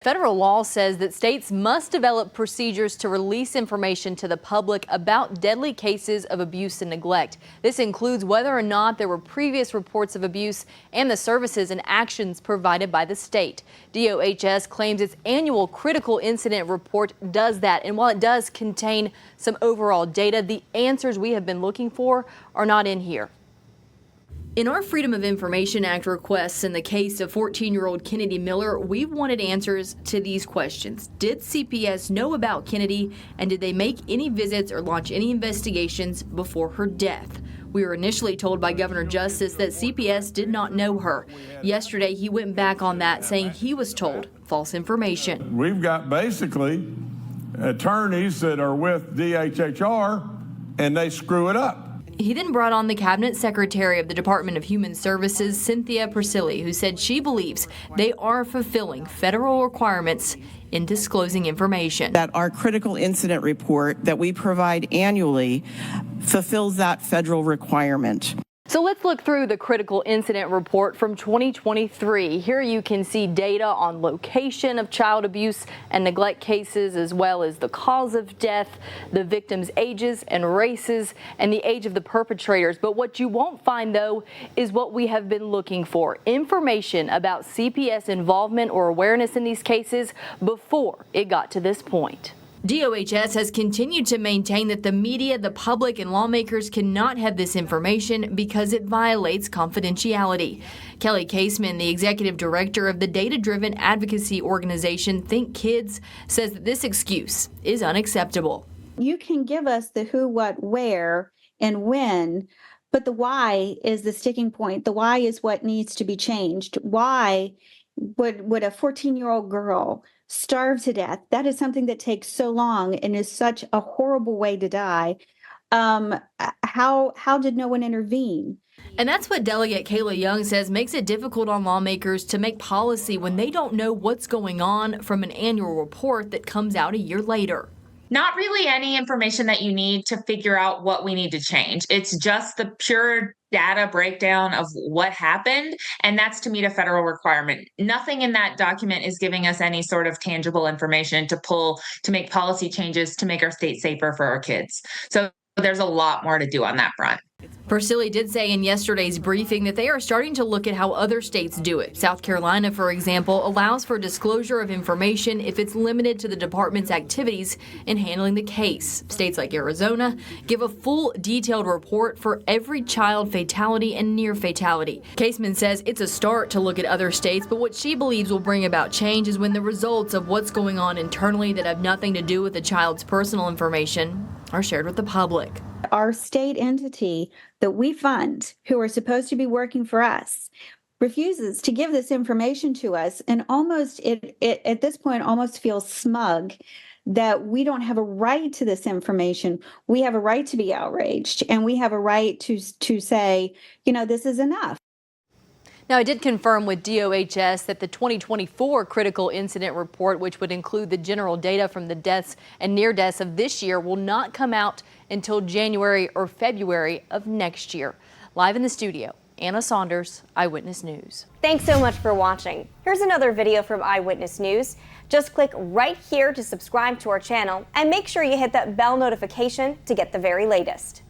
Federal law says that states must develop procedures to release information to the public about deadly cases of abuse and neglect. This includes whether or not there were previous reports of abuse and the services and actions provided by the state. DOHS claims its annual critical incident report does that, and while it does contain some overall data, the answers we have been looking for are not in here. In our Freedom of Information Act requests in the case of 14-year-old Kennedy Miller, we wanted answers to these questions. Did CPS know about Kennedy, and did they make any visits or launch any investigations before her death? We were initially told by Governor Justice that CPS did not know her. Yesterday, he went back on that, saying he was told false information. We've got basically attorneys that are with DHHR, and they screw it up. He then brought on the Cabinet Secretary of the Department of Human Services, Cynthia Persili, who said she believes they are fulfilling federal requirements in disclosing information. That our critical incident report that we provide annually fulfills that federal requirement. So let's look through the critical incident report from 2023. Here you can see data on location of child abuse and neglect cases, as well as the cause of death, the victims' ages and races, and the age of the perpetrators. But what you won't find, though, is what we have been looking for: information about CPS involvement or awareness in these cases before it got to this point. DOHS has continued to maintain that the media, the public, and lawmakers cannot have this information because it violates confidentiality. Kelly Caseman, the executive director of the data-driven advocacy organization Think Kids, says that this excuse is unacceptable. You can give us the who, what, where, and when, but the why is the sticking point. The why is what needs to be changed. Why would a 14-year-old girl starve to death? That is something that takes so long and is such a horrible way to die. How did no one intervene? And that's what Delegate Kayla Young says makes it difficult on lawmakers to make policy when they don't know what's going on from an annual report that comes out a year later. Not really any information that you need to figure out what we need to change. It's just the pure data breakdown of what happened, and that's to meet a federal requirement. Nothing in that document is giving us any sort of tangible information to pull to make policy changes to make our state safer for our kids. So there's a lot more to do on that front. Persili did say in yesterday's briefing that they are starting to look at how other states do it. South Carolina, for example, allows for disclosure of information if it's limited to the department's activities in handling the case. States like Arizona give a full, detailed report for every child fatality and near fatality. Caseman says it's a start to look at other states, but what she believes will bring about change is when the results of what's going on internally that have nothing to do with the child's personal information are shared with the public. Our state entity that we fund, who are supposed to be working for us, refuses to give this information to us, and almost it at this point almost feels smug that we don't have a right to this information. We have a right to be outraged, and we have a right to say, you know, this is enough. Now, I did confirm with DOHS that the 2024 critical incident report, which would include the general data from the deaths and near deaths of this year, will not come out until January or February of next year. Live in the studio, Anna Saunders, Eyewitness News. Thanks so much for watching. Here's another video from Eyewitness News. Just click right here to subscribe to our channel and make sure you hit that bell notification to get the very latest.